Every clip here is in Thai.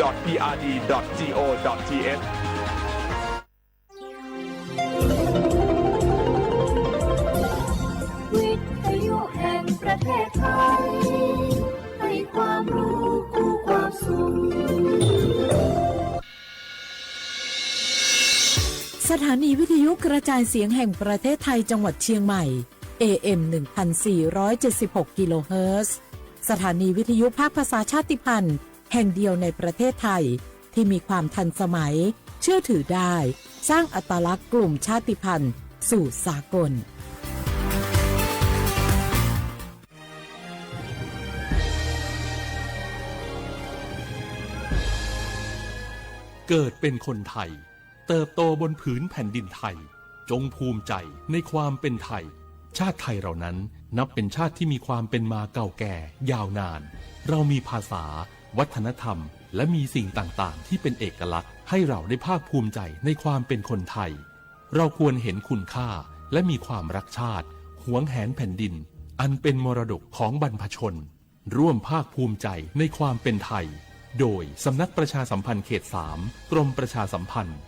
www.prd.go.th วิทยุแห่งประเทศไทยให้ความรู้คู่ความสุขสถานีวิทยุกระจายเสียงแห่งประเทศไทยจังหวัดเชียงใหม่ AM 1476 กิโลเฮิรตซ์สถานีวิทยุภาคภาษาชาติพันธุ์แห่งเดียวในประเทศไทยที่มีความทันสมัยเชื่อถือได้สร้างอัตลักษณ์กลุ่มชาติพันธุ์สู่สากลเกิดเป็นคนไทยเติบโตบนผืนแผ่นดินไทยจงภูมิใจในความเป็นไทยชาติไทยเรานั้นนับเป็นชาติที่มีความเป็นมาเก่าแก่ยาวนานเรามีภาษาวัฒนธรรมและมีสิ่งต่างๆที่เป็นเอกลักษณ์ให้เราได้ภาคภูมิใจในความเป็นคนไทยเราควรเห็นคุณค่าและมีความรักชาติหวงแหนแผ่นดินอันเป็นมรดกของบรรพชนร่วมภาคภูมิใจในความเป็นไทยโดยสำนักประชาสัมพันธ์เขต 3 กรมประชาสัมพันธ์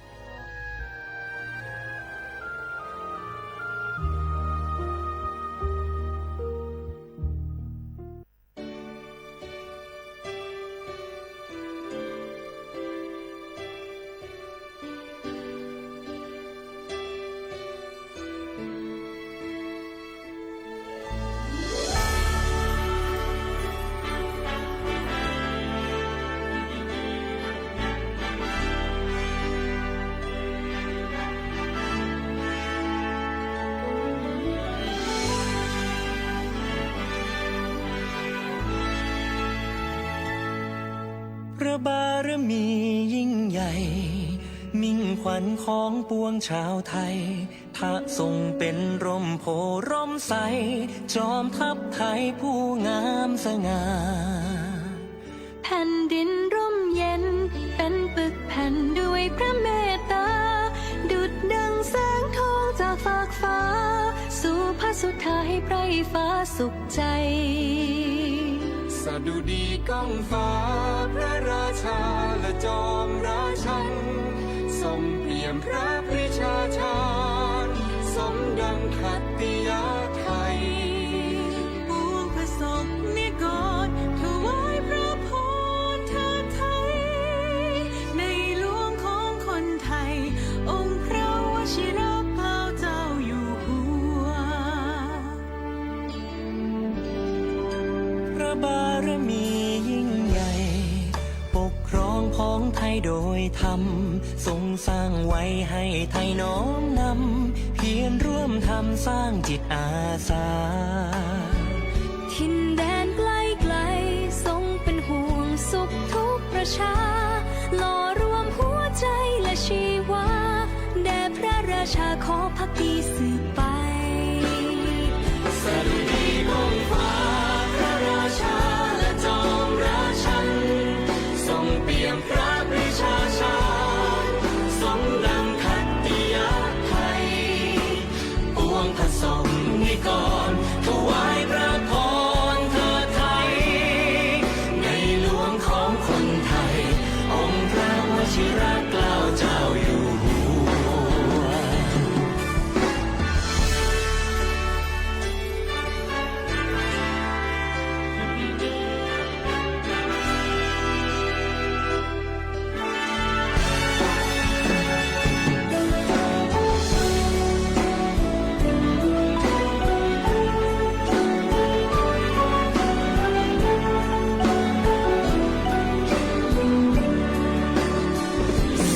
พระบารมียิ่งใหญ่มิ่งขวัญของปวงชาวไทยพระทรงเป็นร่มโพร่มใสจอมทัพไทยผู้งามสง่าแผ่นดินร่มเย็นเป็นปึกแผ่นด้วยพระเมตตาดุจดังแสงทองจากฟากฟ้าสู่พระสุธาให้ไพรฟ้าสุขใจสดุดีก้องฟ้าพระราชาและจอมราชันทรงเปี่ยมพระปรีชาชาญสมดังขัตติยไทยปวงพระสงฆ์นิกรถวายพระพรเทิดไทยในหลวงของคนไทยองค์พระวชิรเกล้าเจ้าอยู่หัวพระบารมียิ่งใหญ่ปกครองของไทยโดยธรรมทรงสร้างไว้ให้ไทยน้อมนำเพียรร่วมทำสร้างจิตอาสาถิ่นแดนไกลไกลทรงเป็นห่วงสุขทุกประชาหล่อรวมหัวใจและชีวาแด่พระราชาขอภักดีสืบไปสดุดีก้องฟ้าพระราชาและจอมราชันทรงเปี่ยมพระปรีชาชาญสมดังขัตติยไทยปวงพระสงฆ์นิกรถวายพระพรเทิดไทยในหลวงของคนไทยองค์พระวชิรเกล้าเจ้าอยู่หัว ส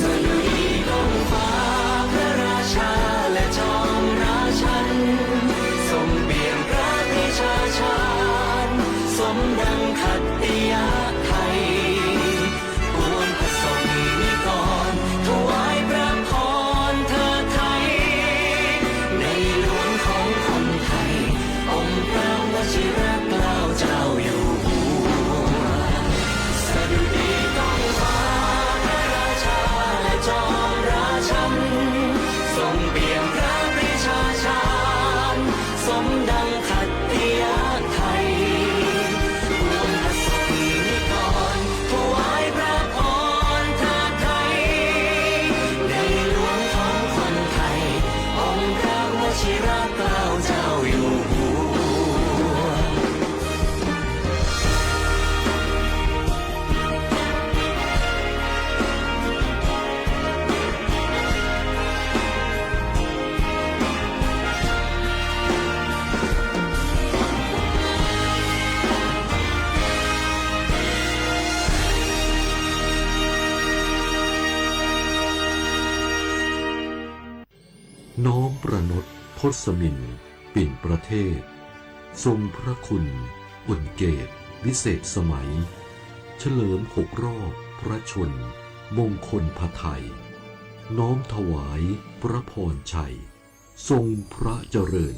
น้อมประนตพศมินเปลี่ยนประเทศทรงพระคุณอุ่นเกตวิเศษสมัยเฉลิม6 รอบพระชนมงคลพระไทยน้อมถวายพระพรชัยทรงพระเจริญ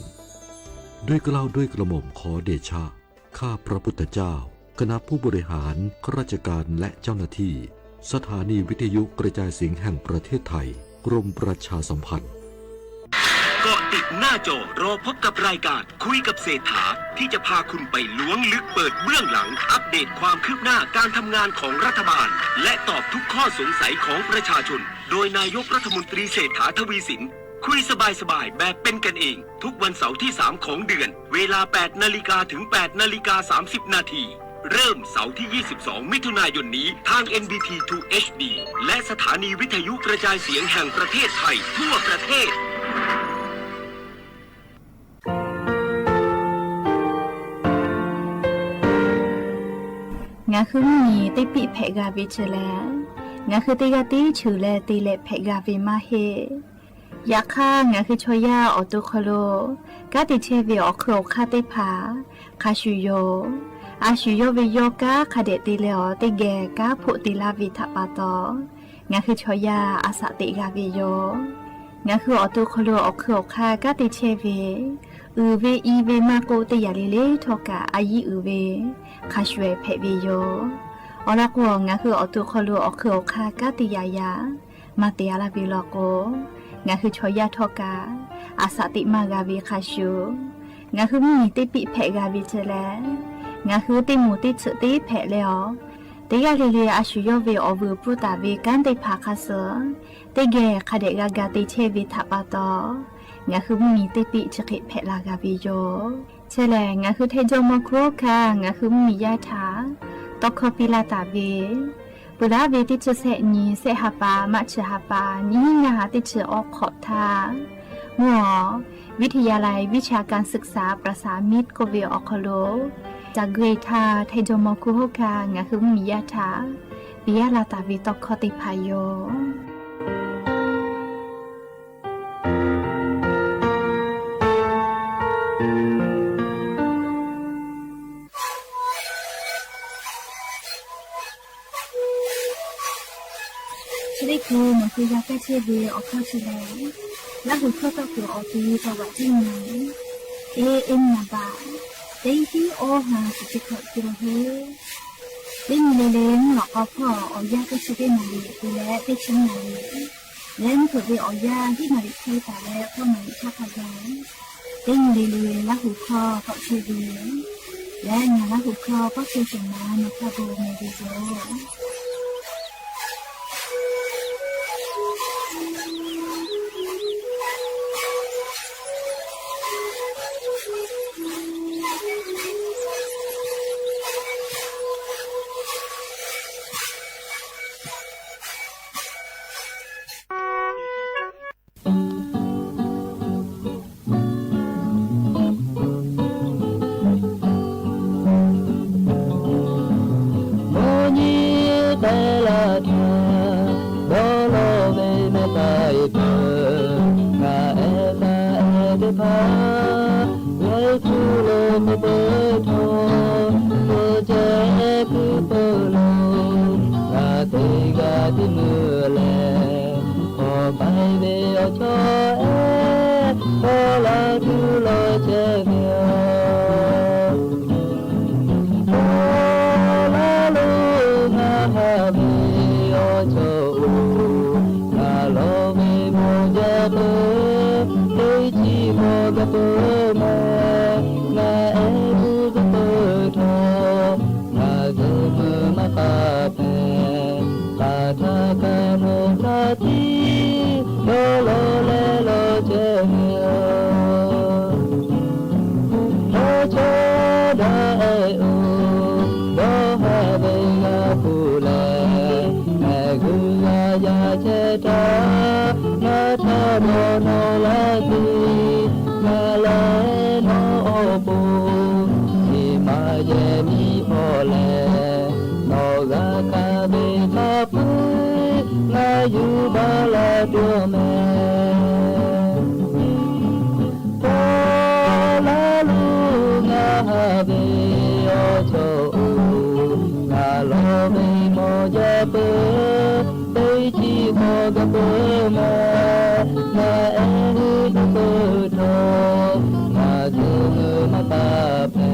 ด้วยเกล้าด้วยกระหม่อมขอเดชะข้าพระพุทธเจ้าคณะผู้บริหารข้าราชการและเจ้าหน้าที่สถานีวิทยุกระจายเสียงแห่งประเทศไทยกรมประชาสัมพันธ์เกาะติดหน้าจอรอพบกับรายการคุยกับเศรษฐาที่จะพาคุณไปล้วงลึกเปิดเบื้องหลังอัปเดตความคืบหน้าการทำงานของรัฐบาลและตอบทุกข้อสงสัยของประชาชนโดยนายกรัฐมนตรีเศรษฐาทวีสินคุยสบายๆแบบเป็นกันเองทุกวันเสาร์ที่3ของเดือนเวลา 8 นาฬิกาถึง 8 นาฬิกา 30 นาทีเริ่มเสาร์ที่ 22 มิถุนายนนี้ทาง NBT 2 HD และสถานีวิทยุกระจายเสียงแห่งประเทศไทยทั่วประเทศงาคือมีติปิเพกาวิเชแลงาคือติกาติชูแลติเลเพกาวิมาเฮยาค่างาคือชอยาออตุคโลกาติเชวิออคโรคาติผาคาชูโยอาชูโยวิโยกาคาเดติเลอติเกกาพุติลาวิทาปาโตงาคือชอยาอาสติกาวิโยงาคือออตุคโลออคโรคากาติเชวิอือเวอีเวมาโกติยาลิเลทอกาอายีอือเวคาชเวเพวิโยออลักวงาคือออตุคโลออคโรคากาติยายามาเตียลาวิโลโกงาคือชอยาทอกาอาสติมากาวิคาชูงาคือมีติปิเพกาวิเจแลงาคือติมูติสุติเพเลอติกาลิเลอาชูโยเวอวูปุตาเวกันติภาคาเสติเกคาเดกากาติเชวิทัปาโตงาคือมีติปิจคิเพลากาวิโยเชแลงาคือเทโจโมโครคางาคือมียาถาตอกคปิลาตาเวปุระเวติจะเสนีเสหปามัชหปานี่งาติเชออกขอทาหัววิทยาลัยวิชาการศึกษาประสานมิตรโกเวออคโลจากเกรทาเทโจโมคุโฮคางาคือมียาถาปิยาลาตาวิตอกคติพายโยได้คือมันคือยาแก้เชื้อเวออกเข้าชิลและหุ่นเข้าตัวคือออกตีประวัติที่ไหนเอ็มนาบาได้ที่โอหาสุจิขอจิโรเฮได้มีเลนหลอกเอาพ่อออกยาก็ชิได้มาลีดูแลได้ชิ้นมาลีและนี่คือเวออกยาที่มาลีเทตาและพ่อมาลีชาพยาได้มีเลนและหุ่นข้อก็ชิเวและงานและหุ่นข้อก็คือสมาในคาโบเมดิโซอยู่บาลาตัวแม่ chi ko ga bo ma na e ru du ko tho ma du ma pa pe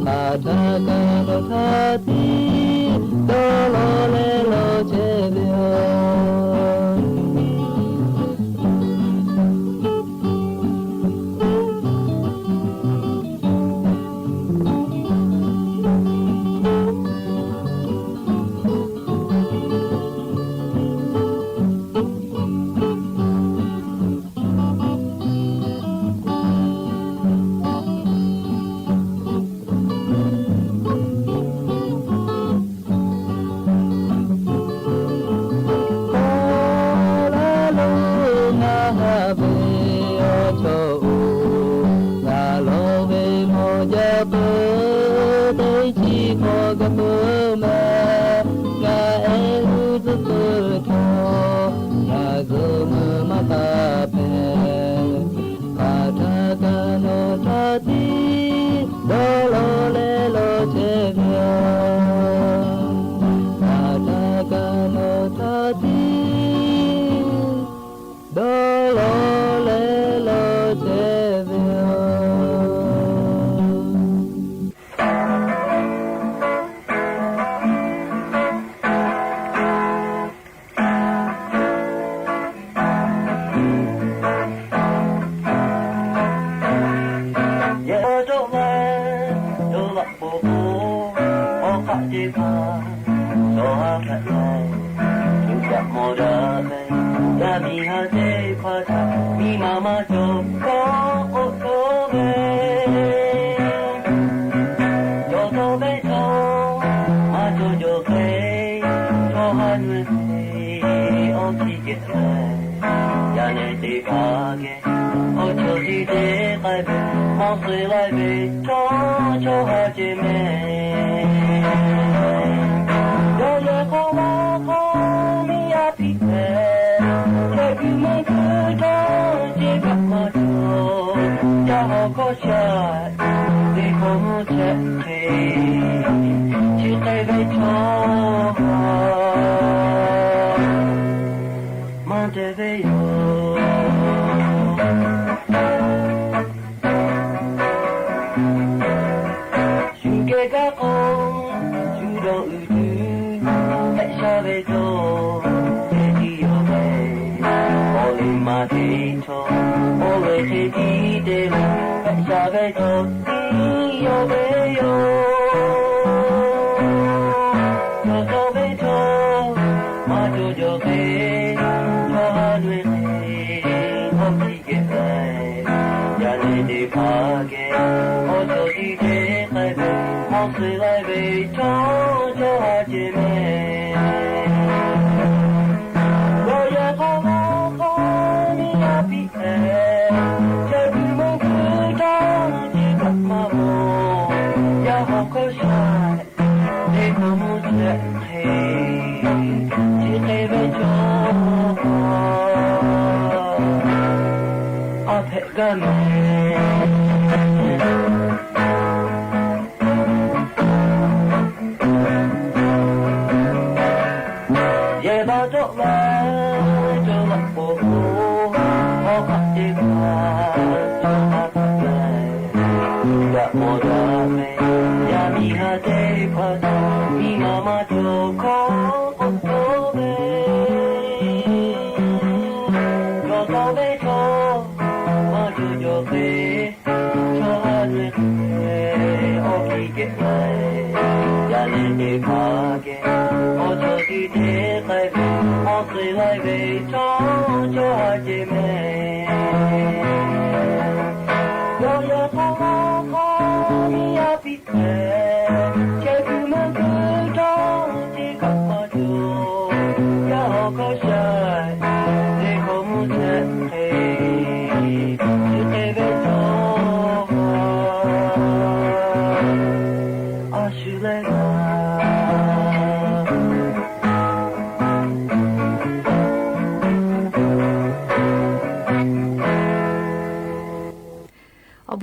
pa tha ka no tha ti do lo le lo che bio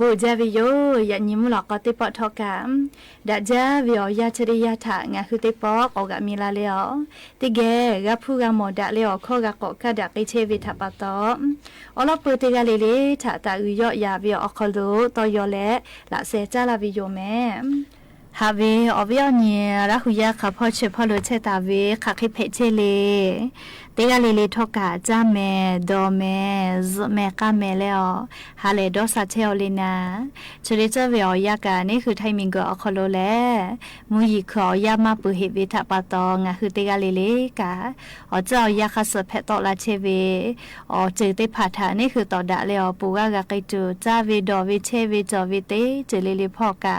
บ บูเจวิโยยันยิมหลอกก็ติปอทอกามดาเจวิโอยาชริยาถางาคือติปอกอกะมีลาเลอติเกกะพูกะหมอดะเลอข้อกะกอกะดะกิเชวิทัปตออลอปูติกะเลเลถาตาอุยอยาวิโออคอโลตอยอเลละเซจาลาวิโยแมฮาเวอวิโอเนียราหุยาคาพ่อเชพอโลเชตาเวคาคิเพเชเลเตกะเลเลทอกะจาเมดอเมซเมกะเมเลอฮาเลดอซาเชอเลนาชริเจเวอยากะนี่คือไทมิงกอคอโลแลมูยิขอยามาปุเฮเวทะปะตองะคือเตกะเลเลกะอเจ้ายาคาสเพตอลาเชเวอเจเตผาทานี่คือตอดะเลอปูกะกะกิจูจาเวดอเวเชเวจอเวเตเจเลเลพอกะ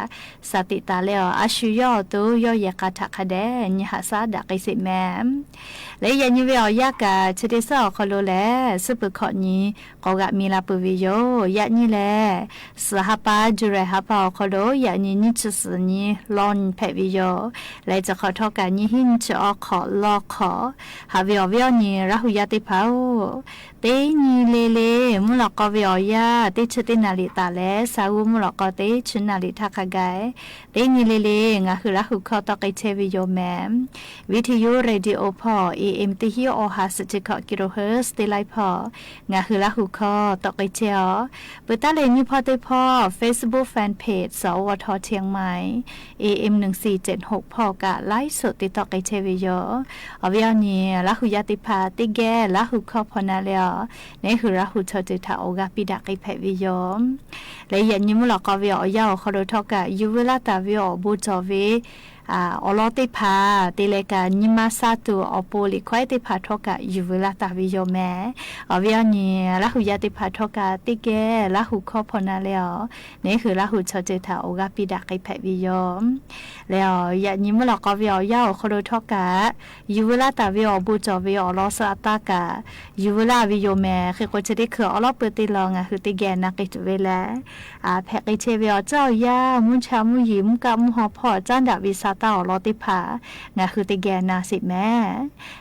สติตาเลออาชุยอตุยอยากะทะคะเดญหาซาดะกิสิแมมและยันยิเวอยากะชดิซอคอโลแลซุปขอนี้ก็กะมีลาปุวิโยยะนี่แลสหปาจุเรหะปาคอโลยะนี่นิชสนี้ลอนเพวิโยและจะขอทอกะนี้หินจะอขอลอขอหาวิอวิอนี้ราหุยะติภาโอเตนีเลเลมุลกอวิอยะติชตินาลิตาแลสาวมุลกอเตชนาลิทักกะเตนีเลงะคือราหุขอตอกิเชวิโยแมวิทยุเรดิโอพอ AM ติฮิโอฮาสติกะกิโลเฮิรตซ์ติไลพองะคือราหุขอตอกิเชอเปตาเลนิพอติพอ Facebook Fan Page สวทเชียงใหม่ AM 1476พอกะไลฟ์สดติตอกิเชวิโยอวิอนีราหุยะติภาติแกราหุขอพอนาเลนี่คือราหุชจิตาโอกาปิดากิเพวิโยและยันยิมุลกอวิอยาขอรทอกะยูเวลาตาวิอบูจอวิอลอติพาติเลกานิมาซาตุอโปลิควายติพาทอกะยูเวลาตาวิโยแมอวิอนีราหุยาติพาทอกะติเกราหุขอพนาเลนี่คือราหุชจิตาโอกาปิดากิเพวิโยแล้วยันยิมุลกอวิอยาขอรทอกะยูเวลาตาวิอบูจอวิอลอสตากะยูเวลาวิโยแมคือก็จะได้คืออลอเปติลองคือติแกนักกิจเวลาแพกเชเวอเจ้ายามุชามุยิมกะมุหอพอจันดาวิซาตาอลอติภางะคือติแกนาสิแม่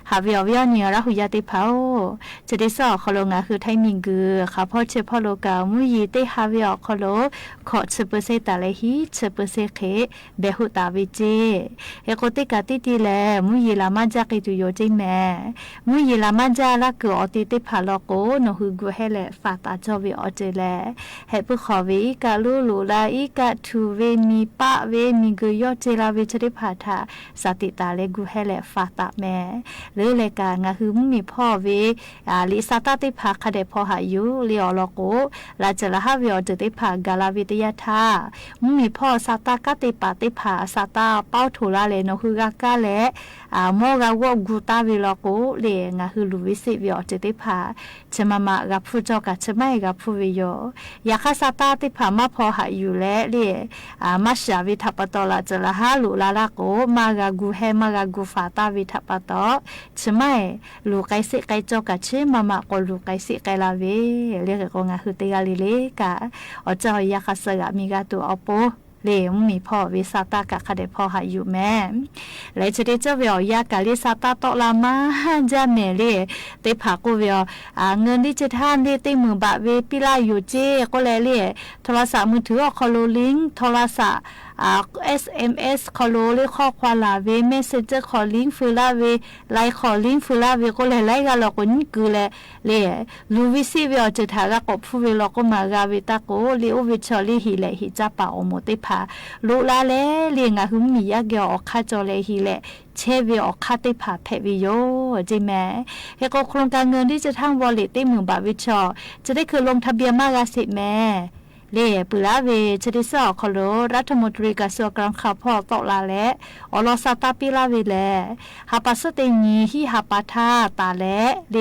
หาวิอวิอเนียราหุยาติภาจะได้สอคอโลงะคือไทมิงกือค่ะพ่อเชพอโลกามุยิเตหาวิอคอโลขอเชเปเซตาเลหิเชเปเซเคเบหุตาวิเจเอโกติกาติติแลมุยิลามาจากิตุโยจิแม่มุยิลามาจาละกืออติติภาโลโกโนฮึกุเฮเลฟาตาจอวิอเจเลเฮปุขอวิกาลูลูลาอิกะทูเวนีปะเวมีกุยอเจลาวิชริภาทาสติตาเลกุเฮเลฟาตาแม่หรือเลกางะคือมีพ่อเวลิสาตาติภาคเดพอหายุลิอโลโกลาจละหาวิอเจติภากาลาวิตยาทามีพ่อสาตากติปาติภาสาตาเป้าถูลาเลโนคือกากาเลโมกาวกูตาวิโลโกเลงะคือลูวิสิวิอเจติภาชมามะกับผู้เจ้ากับชไม่กับผู้วิโยยาคาสาตาติภามาพอหาอยู่และเลมาชาวิทัปตอลาจละหาลูลาลาโกมากากูเฮมากากูฟาตาวิทัปตอชไม่ลูไกสิไกเจ้ากับชมามะกลูไกสิไกลาเวเรียกกงะคือเตกาลิเลกะอเจ้ายาคาสกะมีกาตัวอโปเลมมีพ่อวิสาตากะคเดพ่อหาอยู่แม่และจะได้เจ้าเวียยากาลิสาตาตอลามาจาเมเลเตผากูเวียเงินที่จะท่านได้ตีมือบะเวปิลาอยู่เจก็แลเลโทรศัพท์มือถือคอลลิงโทรศัพท์SMS คอลโลเลข้อความลาเวเมสเซนเจอร์คอลลิงฟูลาเวไลคอลลิงฟูลาเวก็เลยไล่กันหลอกคนนี้คือเลยลูวิซีเวอจะถ่ายแล้วก็พูดเวลาก็มากาเวตาโกเลโอวิชอลีฮิเลฮิจับปาอโมติพาลูลาเลเลียงอ่ะคือมียาเกี่ยวออกข้าจอเลฮิเลเชเวออกข้าติพาเพวิโยจริงไหมเฮก็โครงการเงินที่จะทั้งวอลเล็ตได้หมื่นบาทวิชอจะได้คือลงทะเบียนมากาสิแม่เลปุลาเวชดิสอคอโลรัฐมนตรีกระทรวงการคลังพ่อตอกลาและอลอซาตาปิลาเวแลฮาปัสเตนีฮิฮาปาทาตาและเล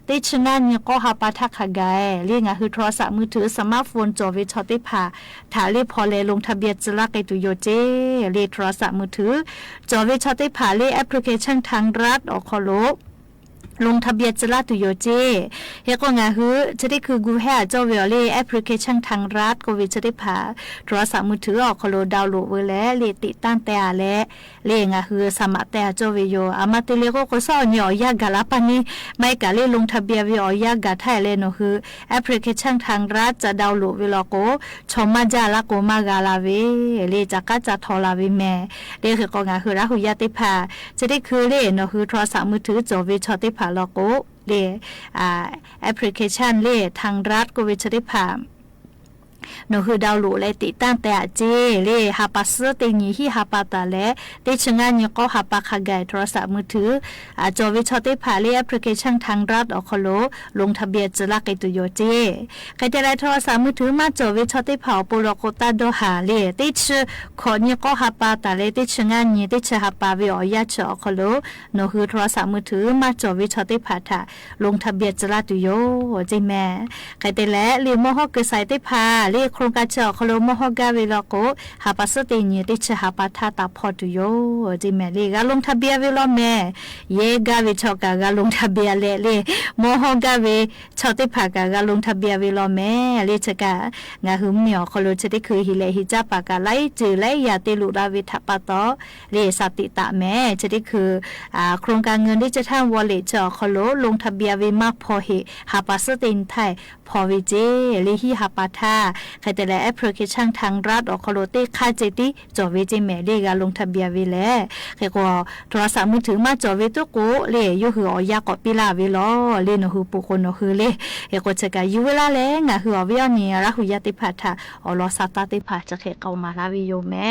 ติชนานีก็ฮาปาทาขกายเรียกง่ายคือโทรศัพท์มือถือสมาร์ทโฟนจอวิชอติพาถาเลพอเลลงทะเบียนจลาไกตุโยเจเลโทรศัพท์มือถือจอวิชอติพาเลแอปพลิเคชันทางรัฐอคอโล ลงทะเบียนจะลาตุโยเจเฮก็งาฮือจะได้คือกูแห่เจ้าเวลเล่แอปพลิเคชันทางรัฐโควิดจะได้ผ่าโทรศัพท์มือถือออกคโลดาวน์โหลดไว้แล้วเลติตั้งแต่และเลงาฮือสมัครแต่เจ้าเวโยอามาเตเลก็สอนยอยากาลาปานี้ไม่กะเลลงทะเบียนวิอยากาไทยเลนคือแอปพลิเคชันทางรัฐจะดาวน์โหลดเวลาโกชมมาจาละโกมากาลาเวเลจากก็จะทอลาเวแม่เลคือก็งาฮือละหุยาติผ่าจะได้คือเลนคือโทรศัพท์มือถือจอเวชอติผ่าลโกเลแอปพลิเคชันเลทางรัฐก็วิจได้ผ่านนคือดาวโหลดและติดตั้งแต่เจเลฮาปัสเตงีฮีฮาปาตาและติชงานยก็ฮาปาคาไกโทรศัพท์มือถือจอวิชอติผ่าเลแอปพลิเคชันทางรัฐอคโลลงทะเบียนจะลักไอตุโยเจใครจะได้โทรศัพท์มือถือมาจอวิชอติผ่าปุโรโกตาโดหาเลติชขอยก็ฮาปาตาเลติชงานยติชฮาปาวิอยาชอคโลนคือโทรศัพท์มือถือมาจอวิชอติผ่าถาลงทะเบียนจะลักตุโยเจแม่ใครแต่และเรียนมอฮอกเกษติผ่าเลโครงการเจาะคโลมฮกาเวลโกหาปัสติเนติชหาปัทาตาพอตุโยจิแม่เลกาลงทะเบียนเวลแม่เยกาเวชอกากาลงทะเบียนเลมฮกาเวชอติภากากาลงทะเบียนเวลแม่เลชกางาหึมเหมียวคโลจะได้คือฮิเลฮิจาปากาไลจือไลยาติลุราวิทปะตอเลสติตะแม่จะได้คือโครงการเงินดิจิทัลวอลเล็ตเจาะคโลลงทะเบียนเวมาพอเฮหาปัสตินไทยพอวิเจเลฮิหาปาทาใครแต่และแอปพลิเคชันทางรัฐออกคโลเต้ค่าเจติจอเวเจแม่เลกาลงทะเบียนเวแลใครก็โทรศัพท์มือถือมาจอเวตุโกเลยูหืออยากอปิลาเวลอเลนหือปุคนหือเลเฮก็จะกายูเวลาแลงะหือเวียนี่ราหุยติพัทาอลอสาตาติพัทจะเขเกามาลาวิโยแม่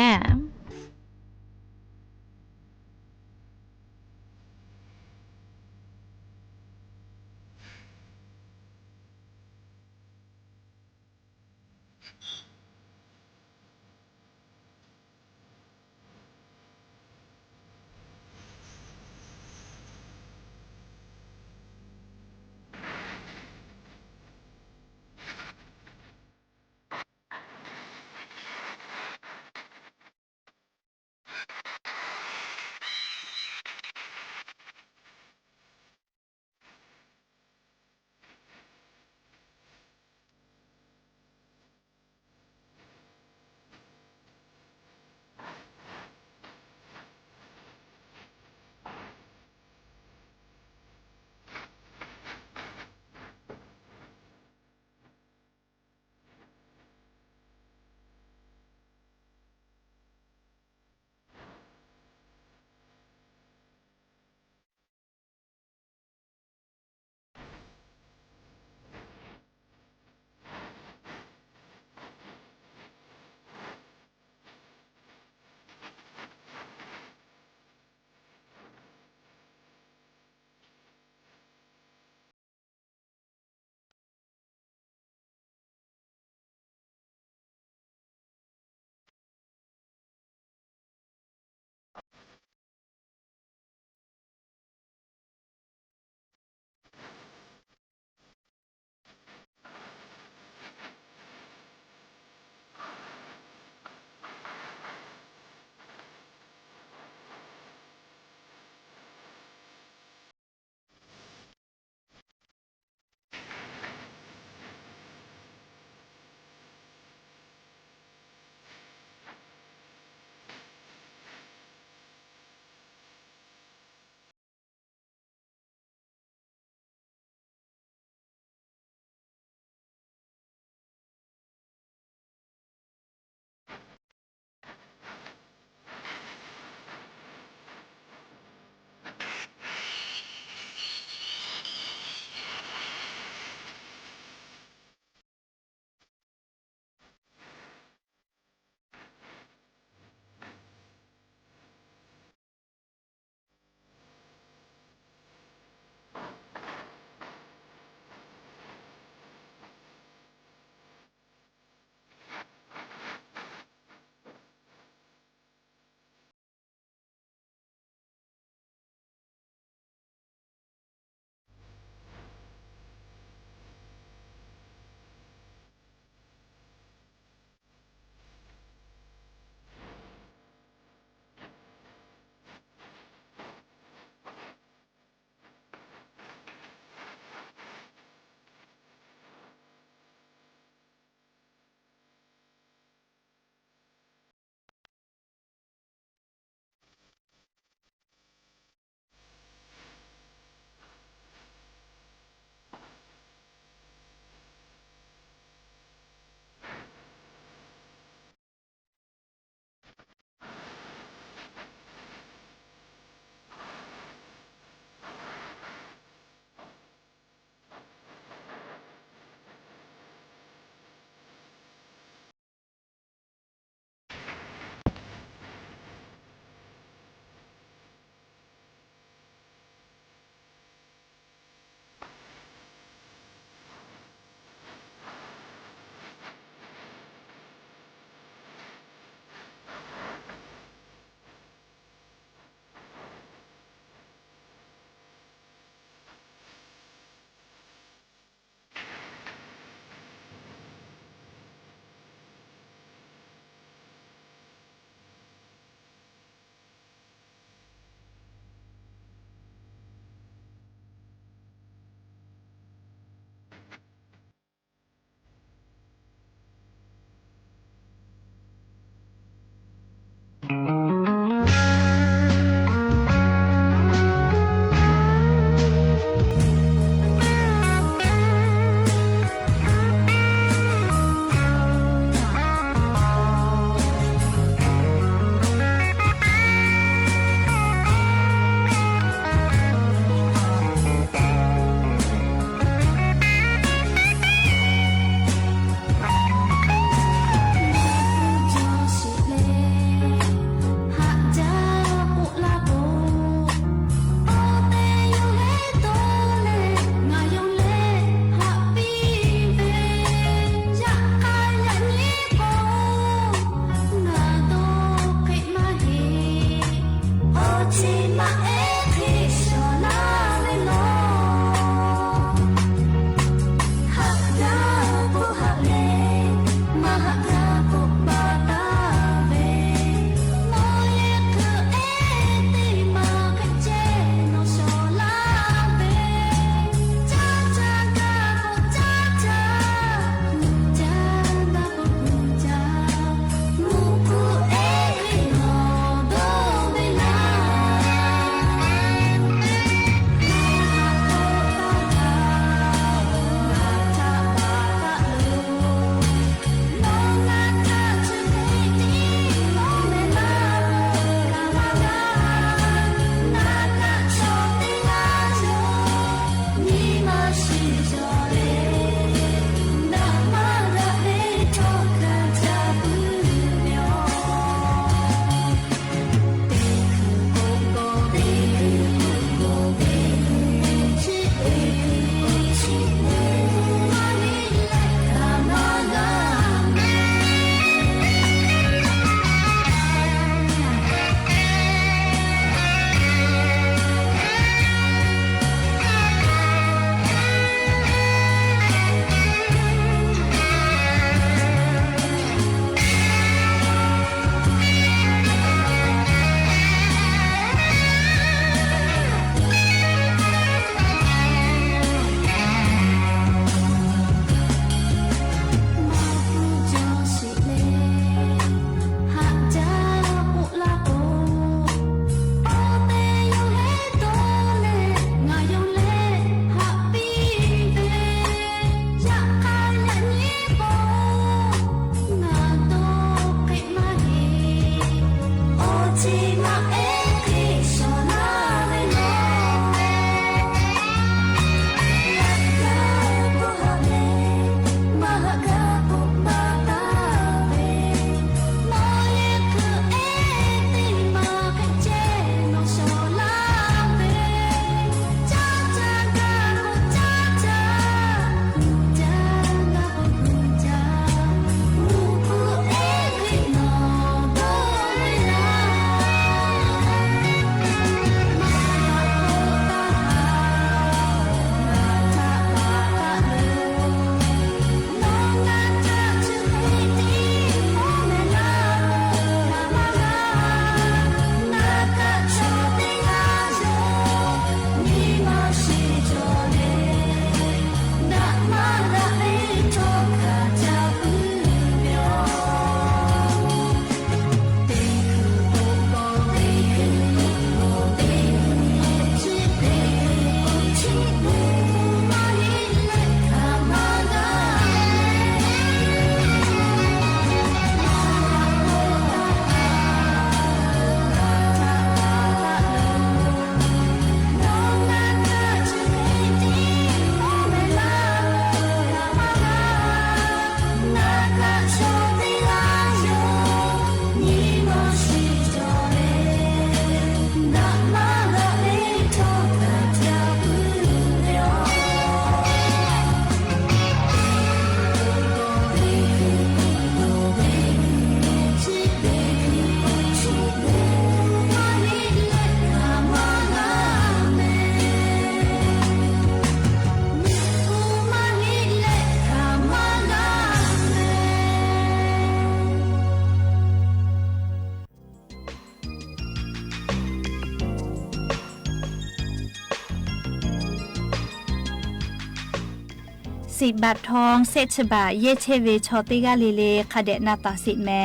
10 บาททองเศษฉบาเยเชเวชอติกาลีเลคาเดนาตาสิแม่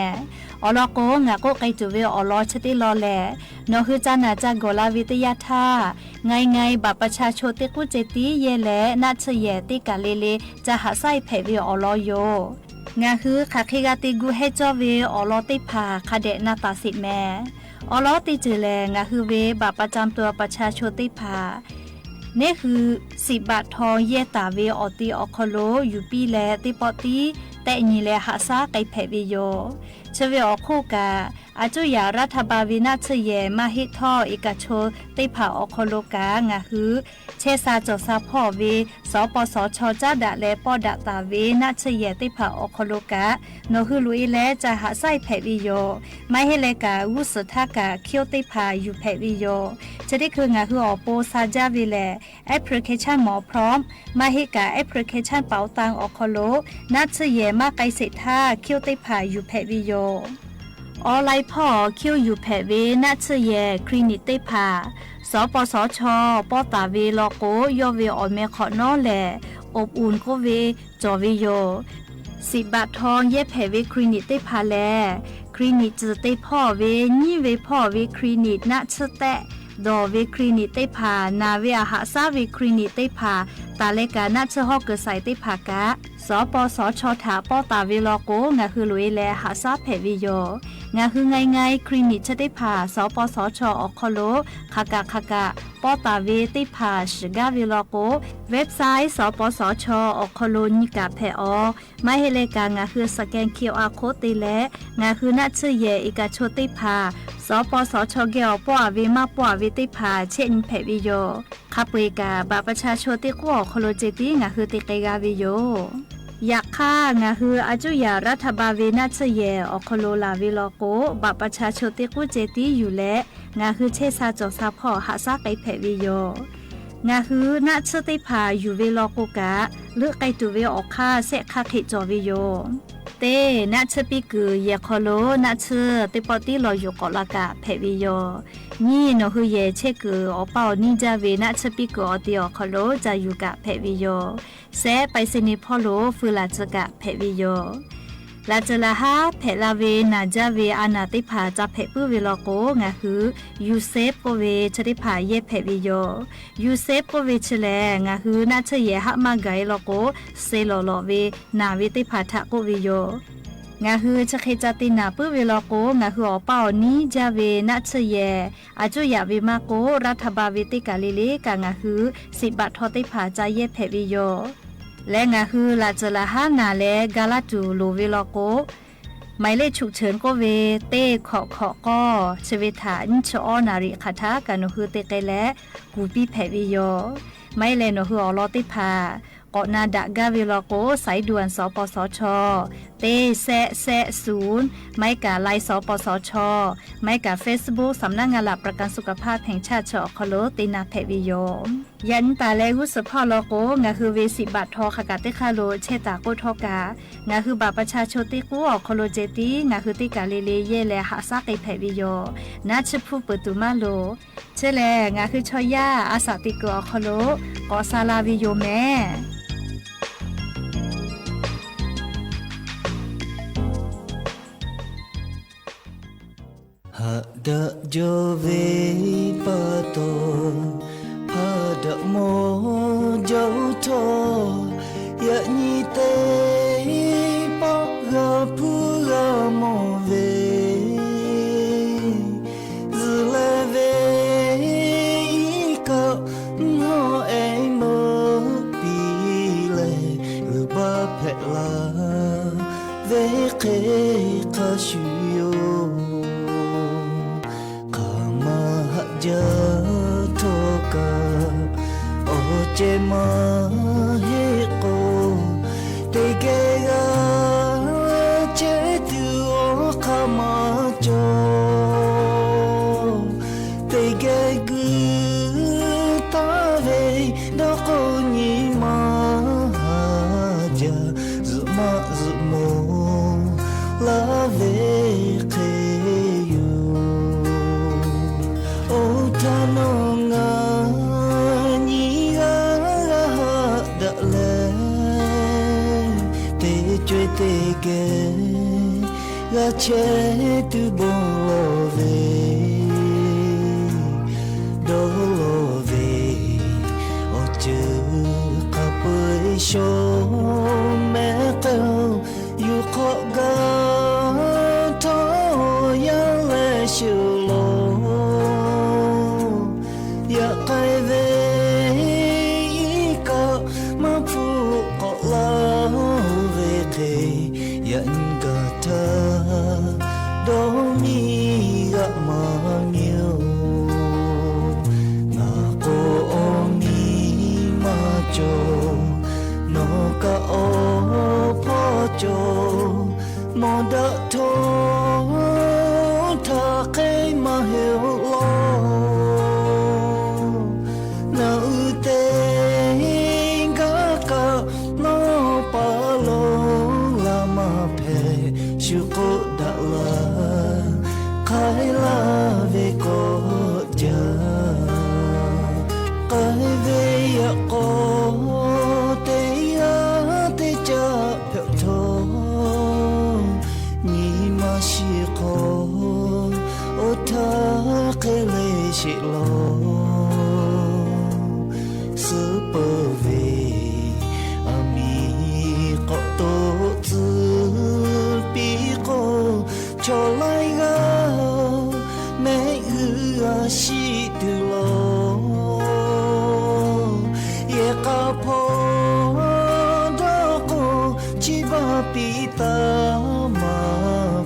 อลอโกงาโกไกจูเวอลอชติลอแลนอคือจานาจากโกลาวิทยาท่าไงบัตรประชาชนติกุเจติเยแลนาชเยติกาลีเลจะหาไส้แผ่เวอลอโยงาคือคาคิกาติกูเฮจอเวอลอติพาคาเดนาตาสิแม่อลอติจือแลงาคือเวบัตรประจำตัวประชาชนติพานี่คือ10 บาททองเยตาเวออติออคโลอยู่ปีแลติปอติแต่นี่แลหาซาไกแผ่เวโยเชเวอโคกาอาจุยารัฐบาลวินาชเยมาฮิทออิกาโชติผาออคโลกางาฮือเชซาจอซาพ่อเวสปสชจ้าดะแลปอดะตาเวนาชเยติผาออคโลกาโนฮือลุยแลจะหาไส้แผ่วิโยไม่ให้เลกาวุสทากาเคียวติผาอยู่แผ่วิโยจะได้คืองาฮืออโปซาจาวิแลแอปพลิเคชันหมอพร้อมมาให้กาแอปพลิเคชันเป๋าตังออคโลนาชเยมาไกเสท่าเคียวติผาอยู่แผ่วิโยออไลพ่อคิวอยู่แผ่เวนัชเยคลินิกติพาสปสชปอตาเวลอโกยอเวออเมขอนอแลอบอุ่นโกเวจอเวโย10 บาททองเยแผ่เวคลินิกติพาแลคลินิกจืติพ่อเวนี่เวพ่อเวคลินิกนัชแตะดอเวคลินิกติพานาเวอาหาซาเวคลินิกติพาตาเลกานัชฮอกเกไซติพากะสปสชถาปอตาเวลอโกงาคือลุยแลหาซาแผ่วิโยงาคือไงคลินิกชติพาสปสชออคโลคากะปอตาเวติพาชกาเวลอโกเว็บไซต์สปสชออคโลนิกาแพอไม่ให้เลกางาคือสแกน QR โคดติและงาคือนัชเยอิกาโชติพาสปสชเกอปอเวมาปอเวติพาเช่นแผ่วิโยคาเปกาบาประชาชนติกัวโคโลเจติงาคือติเกกาวิโยอยากฆ่างาคืออาจุยารัฐบาลเวนัชเยออคโลลาวิโลโกบัตรประชาชนติกุเจติอยู่และงาคือเชซาจอซาพ่อหาซาไกแผ่วิโยงาคือนัชติพาอยู่เวโลโกกะเลือกไกตูเวออกค่าเสคาคิจอวิโยเตนัชปิกือเยคโลนัชติปอติลอยกอลากะแผ่วิโยนี่นคือเยเชกืออเปานิจาเวนัชปิกืออติอคโลจะอยู่กะแผ่วิโยเซไปสนิพอโลฟืลาจกะแผ่วิโยลาจลาฮาแผ่ลาเวนาจาเวอานาติผาจะแผ่ปื้อเวลโกงาคือยูเซฟโกเวชติผาเยแผ่วิโยยูเซฟโกเวชแลงาคือนาชเยหะมาไกโลโกเซโลโลเวนาเวติผาทะโกวิโยงาคือชะเคจตินาปื้อเวลโกงาคืออเป้านี้จาเวนาชเยอาจุยาเวมาโกรัฐบาลเวติกาลิเลกางาคือ10 บาททอติผาจะเยแผ่วิโยและงาคือลาจลาฮานาและกาลาจูโลเวลโกหมายเลขฉุกเฉินก็เวเต้ขอก็ชเวถานิชอนาริคาทากันนคือเตไกและกูปีแผ่วิโยไม่เลนคืออลอติพากอนาดะกาเวลโกสายด่วนสปสชเต้แซ0ไม่กาไลสปสชไม่กา Facebook สำนักงานหลักประกันสุขภาพแห่งชาติชอคโลตินาแผ่วิโยยันตาเลหุสพอลโกงาคือเว10 บาททอขากาติคาโลเชตาโกทอกางาคือบัตรประชาชนติกูออคโลเจติงาคือติกาเลเลเยและหาซาไกแผ่วิโยนาชพูเปตุมาโลเชแลงาคือชอยาอาสาติกูออคโลกอซาลาวิโยแม่Hada jove pato pada mo jauh to ya ni te pa ga pu ga mo ve zle ve ka no e mo pi le ba phe la ve ke ka shu yo jatoka oche maheko tegega chetu okamacho tegegu tave doko ni mahaja zuma zumo lave Tanonga ni ga da le ke ga che tu bon lo ve do lo ve o chu ka pui sho me to yu kho ga to ya le shu lo ya kai ve ka ma pu ko la ve ke ya nga ta do mi ga ma nyu na ko o mi ma cho no ka o po cho mo da to ta ke ma he lo na u te ga ka no pa lo la ma phe shu ko da la khai la ve ko ja khai ve ya ko te ya te cha phe tho ni ma shi ko o ta ke le shi lo super ve ami ko to zu pi ko cho lai ga me u a shi tu lo ye ka po do ko chi ba pi ta ma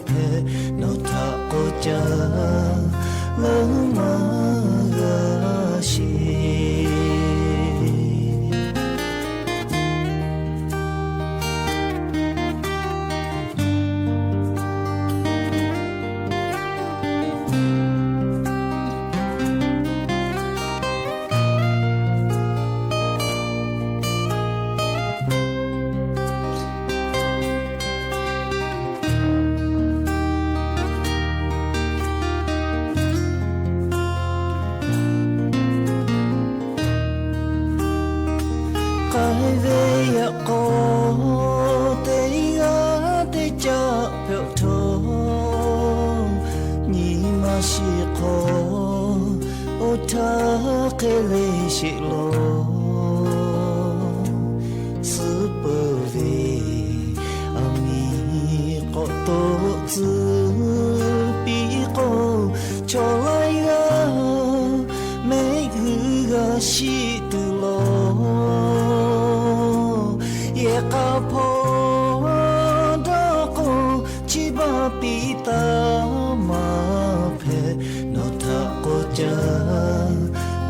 phe no tha ko cha lo ma ga shi kai ve ya ko te ya te cha phe tho ni ma shi ko o ta ke le shi lo super ve ami ko to zu pi ko cho lai ga me gu ga shi tu lo ye ka po do ko chi ba pi ta ma phe no tha ko cha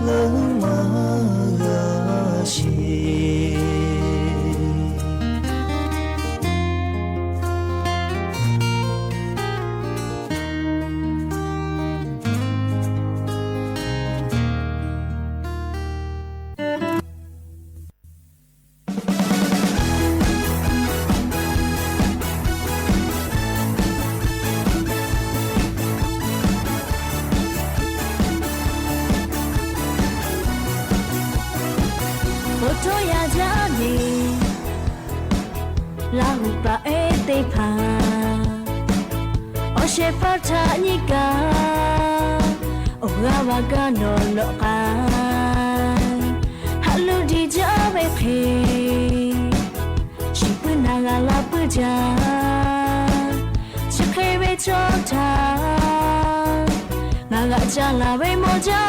lo ma ga shi Oto ya jani la pa e te pa o she pa tha ni ka o ga wa ga no lo ka halu di ja be phe shi pu na ga la pu ja chi khe be cho tha na ga ja la be mo ja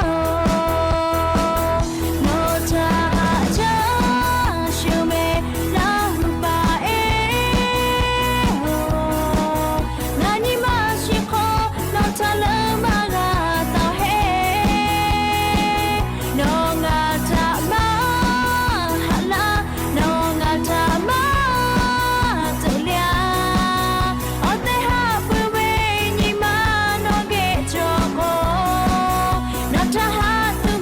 Not to have to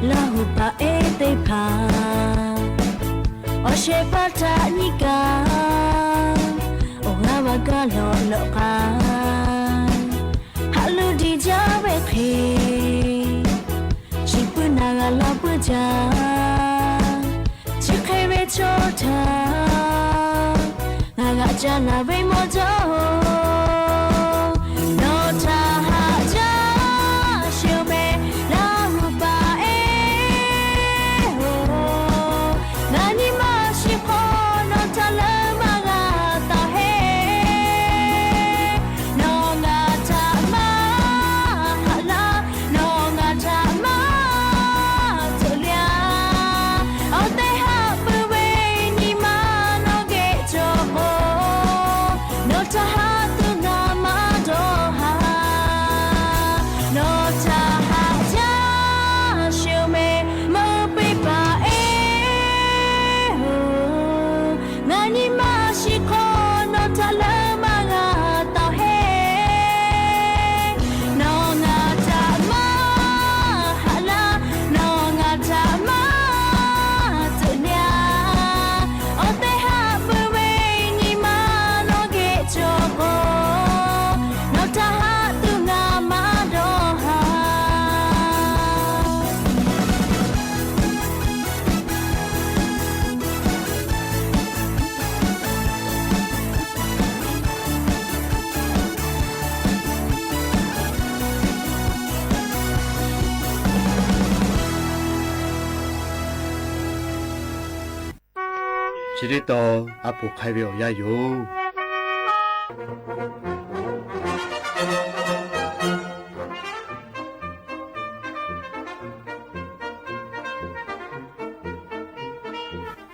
la hupa e te pa o she pata nika o gawa ka lo ka halu di ja be phe chi pu na ga la pu ja chi khe be cho tha na ga ja na be mo jo no ta ha ja shio me la hupa e ho na ni ma shi pho no ta la ma ga ta he no ga ta ma ha la no ga ta ma to lia o te ha pu we ni ma no ge cho ho no ta ha tu na ma do ha no ta ha ja shio me mo pe pa e ho na ni ma shi ko no ta la ma ga ta he no ga ta ma ha la no ga ta ma tu lia o te ha pu we ni ma no ge cho ho no ta ha tu na ma do ha chỉ đi tàu áp buộc khai biểu ya yo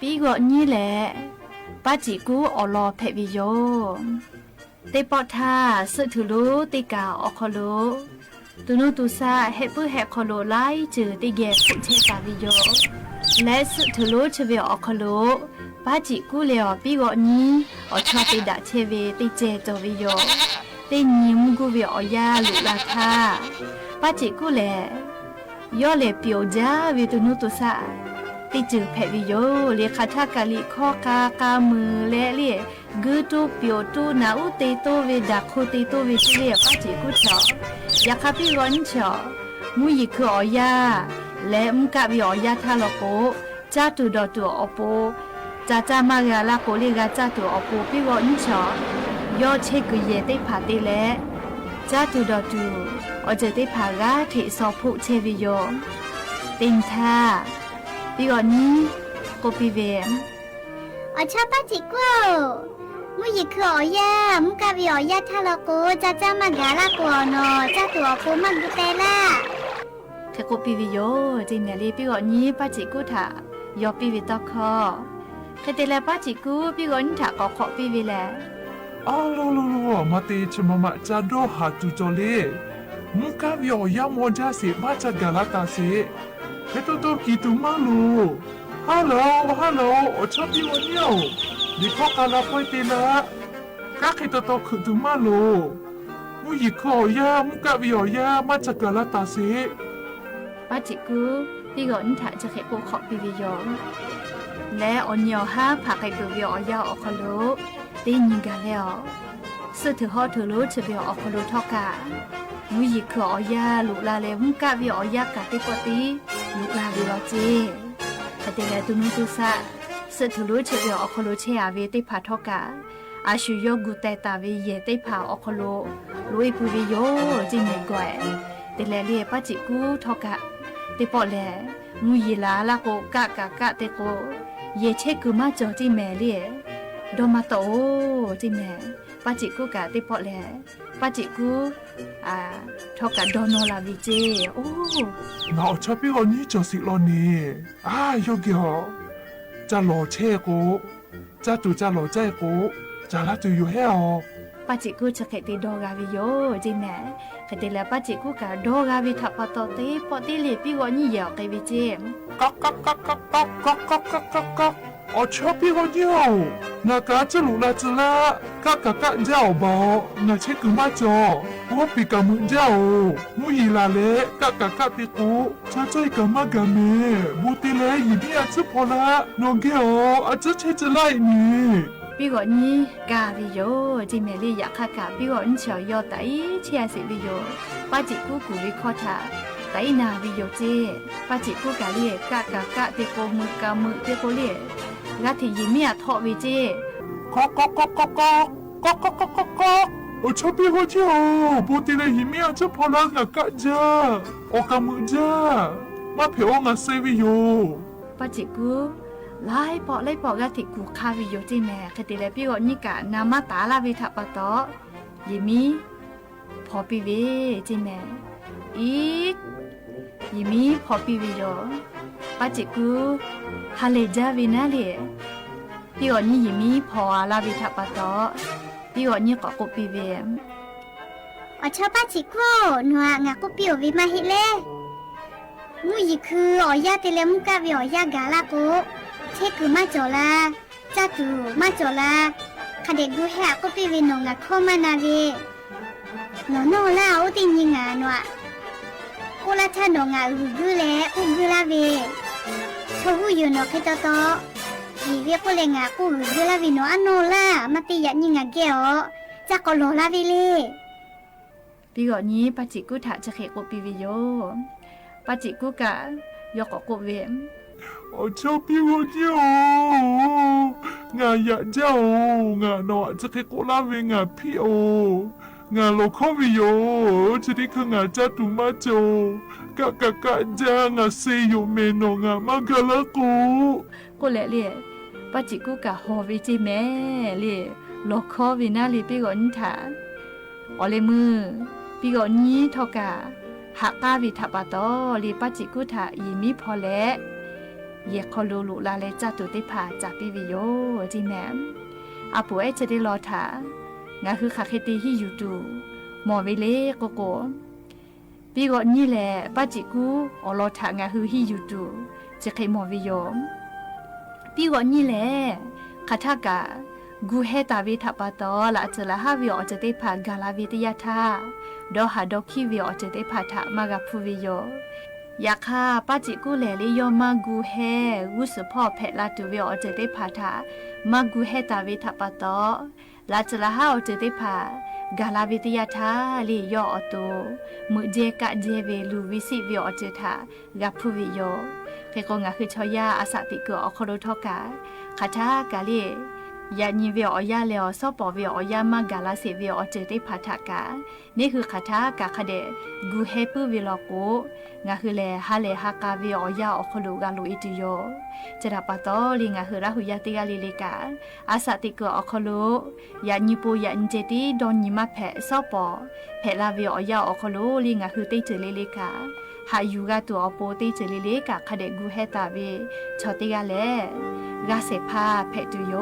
bí gọi như lẽ ba chỉ cú ở lò phê vi yo tê bọt tha sự thử lú tê cả ở khó lú tu nu tu sa hệ bư hệ khó lú lại trừ tê ghé phụ chế cả vi yo lẽ sự thử lú chơi về ở khó lú ba chỉ cú lèo bí gọi như ở cho tê đã chơi về tê chế cho vi yo tê nhím cú về ở ya lụ là tha ba chỉ cú lẽ yo lẽ biểu giá về tu nu tu saติจือแผ่วิโยเลขาทากาลิข้อกามือและเลียกือตูเปียวตูนาอุเตโตเวดาโคเตโตเวจิเลียป้าจิกุชอยาคาปิร้อนเฉามุยคือออยาและมุกะวิออยาทาโลโกจาตุดอตัวอโปจามากาลาโกเลกาจาตัวอโปปิร้อนเฉายอเชกุเยเตผาเตและจาตุดอตูอเจเตผากาเทสอพุเชวิโยติงทาปีก่อนนี้กูปีเวมอ๋อชอบป้าจิกว่ามุยคืออ๋อยามุกาบิอ๋อยาทาลาโกจ้ามากาลาโกเนาะจ้าตัวกูมันกุเตล่ะเธอกูปีวิโยจริงเนี่ยเลยปีก่อนนี้ป้าจิกูถ่ายอปีวิตอคอเคยเตะแล้วป้าจิกูปีก่อนนี้ถ่าก็ขอปีวิแลอ๋อโลมาเตชมมาจาโดหาจูโจเลมุกาบิโอยามอจาสิมาจากาลาตาสิเฮโตโตกิตุมาลูฮัลโหลโอชอบพี่วันเนียวดิข้อกาลาป่วยตีละกักเฮโตโตคือตุมาลูมุยขอยามุกะวิอยามาจากกาลาตาสิป้าจิกูปีก่อนนี้ถ่าจะเคยกูขอปีวิโยและออนยอห้าผักไก่ตัววิอยาออกคลุตีนิงกาแล้วสื่อถือห่อถือรู้จะวิออกคลุทอกามุยขอยาลูลาเลมุกะวิอยากาติปติลูลาวิโรจีแต่เดลตุนุตุสะสื่อถือรู้จะวิออกคลุเชียวิติผาทอกาอาชุโยกุเตตาวิเยติผาออกคลุลุยปุวิโยจิเนกวยเดลเลียป้าจิกูทอกาติปอแลมุยลาลาโกกะเตโกเยเชกุมาจอจิแมเลียโดมาโตจิแมป้าจิกูกะติปอแลป้าจิกูทอกะโดโนลาวิเจโอ้น่าชอบพี่วันนี้จะสิโลนี่ยกยอจะหล่อเช่กูจะตูจะหล่อใจกูจะละตูอยู่ให้อ๋อป้าจิกูจะเคยติโดกาวิโยจิแมเคยติแล้วป้าจิกูกะโดกาวิทับปะโตติปอติเลพี่วันนี้ยอกไกวิเจก๊อก我却比我牛，我家这路来子啦，嘎嘎嘎叫吧，我切个嘛叫，我比个木叫，木伊拉嘞，嘎嘎嘎的股，这这个嘛个咩，木的嘞一边啊吃破了，侬给我啊这切子来你。比如你咖啡哟，这美丽呀卡卡，比如你瞧要带切是比哟，把这股股里靠它，带那比哟这，把这股咖喱嘎嘎嘎的锅木嘎木的锅里，我提一面托为这，嘎嘎嘎嘎嘎嘎嘎嘎嘎嘎，我这比我叫，不的嘞一面吃破了我嘎着，我嘎木着，嘛陪我我谁为哟，把这股。ไล่ปอกกะติกูคาวิโยจิแม่คติเลปิโอนี่กะนามาตาลาวิทัปะตอยิมีพอปิเวจิแม่อีกยิมีพอปิเวโยปะจิกูฮาเลจาวินาเลปิโอนี่ยิมีพอลาวิทัปะตอปิโอนี่ก็กุปิเวอชอบป้าจิโก้หนัวงากุปิโอวิมาฮิเลมูยิคือออยาเตเลมุกะวิออยากาลากุเทคือมาจอลาจ้าตูมาจอลาคาเด็กดูแหกก็ปีวินงะเข้ามานาเวหนอนล่าอุติยิงาหนวะกูละท่านงะอุแลอุลาเวชวูอยู่นอคิตโตยีเวกูเลงะกูอุลาเวโนอันโนล่ามาติยะยิงะเกอจ้าก็โลลาเวเลปีก่อนนี้ปาจิกุถาจะเขกปีวิโยปาจิกุกะยอกกเว我这比我叫，我也叫，我那这个过来为我皮哦，我老靠为哟，这里看我家杜马叫，嘎嘎嘎家我谁有没弄我嘛个了个。过来咧，把这个个好为这咩咧，老靠为那里比我你他，我嘞么，比我你他个，หักกาวิทับตอลีปาจิกุถายีมีพอแลเยคอลูลุลาเลจัตุติภาจากปิวิโยจิแมมอาปูเอจะได้รอถางาคือคาเคติฮิยูตูหมอเวเลโกโกปีกอนี่แหละปาจิกุอรอถางาคือฮิยูตูจะเคหมอวิโยปีกอนี่แหละคาทากากูเฮตาวิทับตอละจะละหาวิโอจะได้ภากาลาวิทยาธาดอหาดอคิวิโอจะได้ภาทามากาพูวิโยอยากค่ะป้าจิกูแหล่ลิยอมากูเฮวุสพ่อเพลาตุเวอจะได้พาทามากูเฮตาวิทัปตอลาจละหาอจะได้พากาลาวิทยาทาลิยออโตมุเจกะเจเวลูวิสิเวอจะทากาพูวิโยเคกงาคือชอยาอาสติกออคโรทอกาคาทากาลิยานีเวอยาเลอซอปอเวอยามากาลาเสเวอจะได้พาทากานี่คือคาทากาคเดกูเฮปุเวลโกงาคือแลฮาเลฮากาเวอยาอคลูกาลูอิติโยจะดาปะตอลิงาคือราหุยาติกาลิเลกาอาสติกออคลูยาญิปูยาอินเจติดอนญิมาเพซอปอเพลาเวอยาอคลูลิงาคือติเจเลเลกาหายูกาตัวอโปติเจเลเลกาคเดกูเฮตาเวชอติกาเลกาเสพาเพตุโย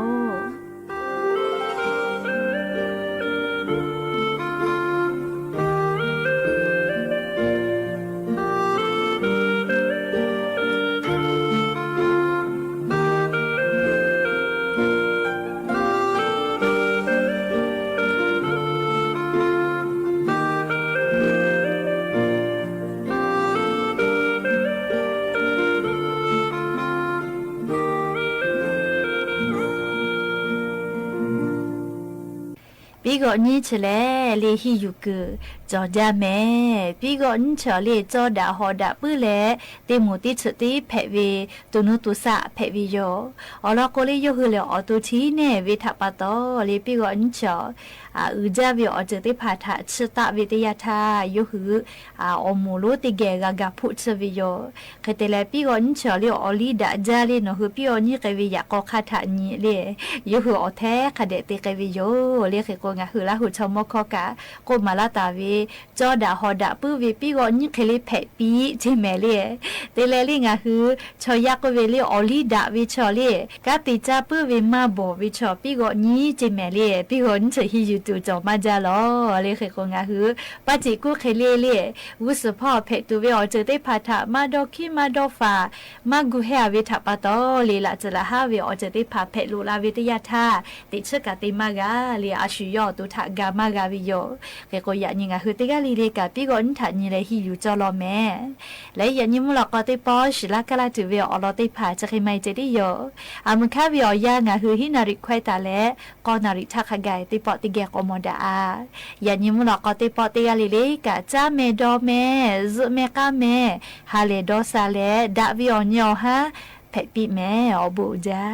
ปีก่อนนี้เฉลเลฮิยูเกจอจาแม่ปีก่อนเฉลจอดาฮอดาปื้อแลเตมูติฉติเพเวตุนุตุสะเพวิโยอลอโกเลโยคือเลอตุทีเนวิทัปตอเลปีก่อนเฉอือจาวิอจติภาทะชตะวิทยาทาโยคืออมูโลติเกกากาพุชวิโยเคเตเลปีก่อนเฉลอลีดาจาเลนอคือปีก่อนนี้เกวิยะกอคาทะนี้เลโยคืออแท้คเดติเกวิโยเลเคโกงะคือละหุชมคอกะโกมาลาตาเว จอดาฮอดาปื้อเวปีก็นี่เคลิแผปีเจแม่เลยเตเลลี่งาคือชอยักก็เวลีออลีดาวิชอเลยกาติจ้าปื้อเวมาบ่วิชอปีก็นี่เจแม่เลยปีก็นี่จะฮิยูตูจอมาจาลอเลยเคก็งาคือป้าจิกูเคลีเลยวุสพ่อเพตูเวอเจอได้พาถามาดอคิมาดอฟามากูเฮเวทาปาตอลีละจะละฮาเวอเจอได้พาเพลูลาวิทยาธาติเชกาติมากาลีอาชุยอตุทากามากาวิโยเคก็ยานิงาคือติกาลีเลกาปีก็นทันนี่เลยฮิยูจอลอแม่และยานิมุลกอติปอชิลากาลาตุเวอลอติพาจะเคไม่เจดิโยอามุคาวิอยางาคือฮินาริควายตาและกอนาริทักขกายติปอติแกกอมดายานิมุลกอติปอติกาลีเลกาจาเมดอแม่ซุเมกาแม่ฮาเลดอซาเลดาวิออนยอฮะเพปีแม่อบูจา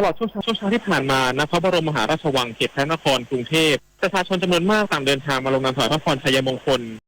ตลอดช่วงเช้าที่ผ่านมาณพระบรมมหาราชวังเขตพระนครกรุงเทพประชาชนจำนวนมากต่างเดินทางมาลงนามถวายพระพรชัยมงคล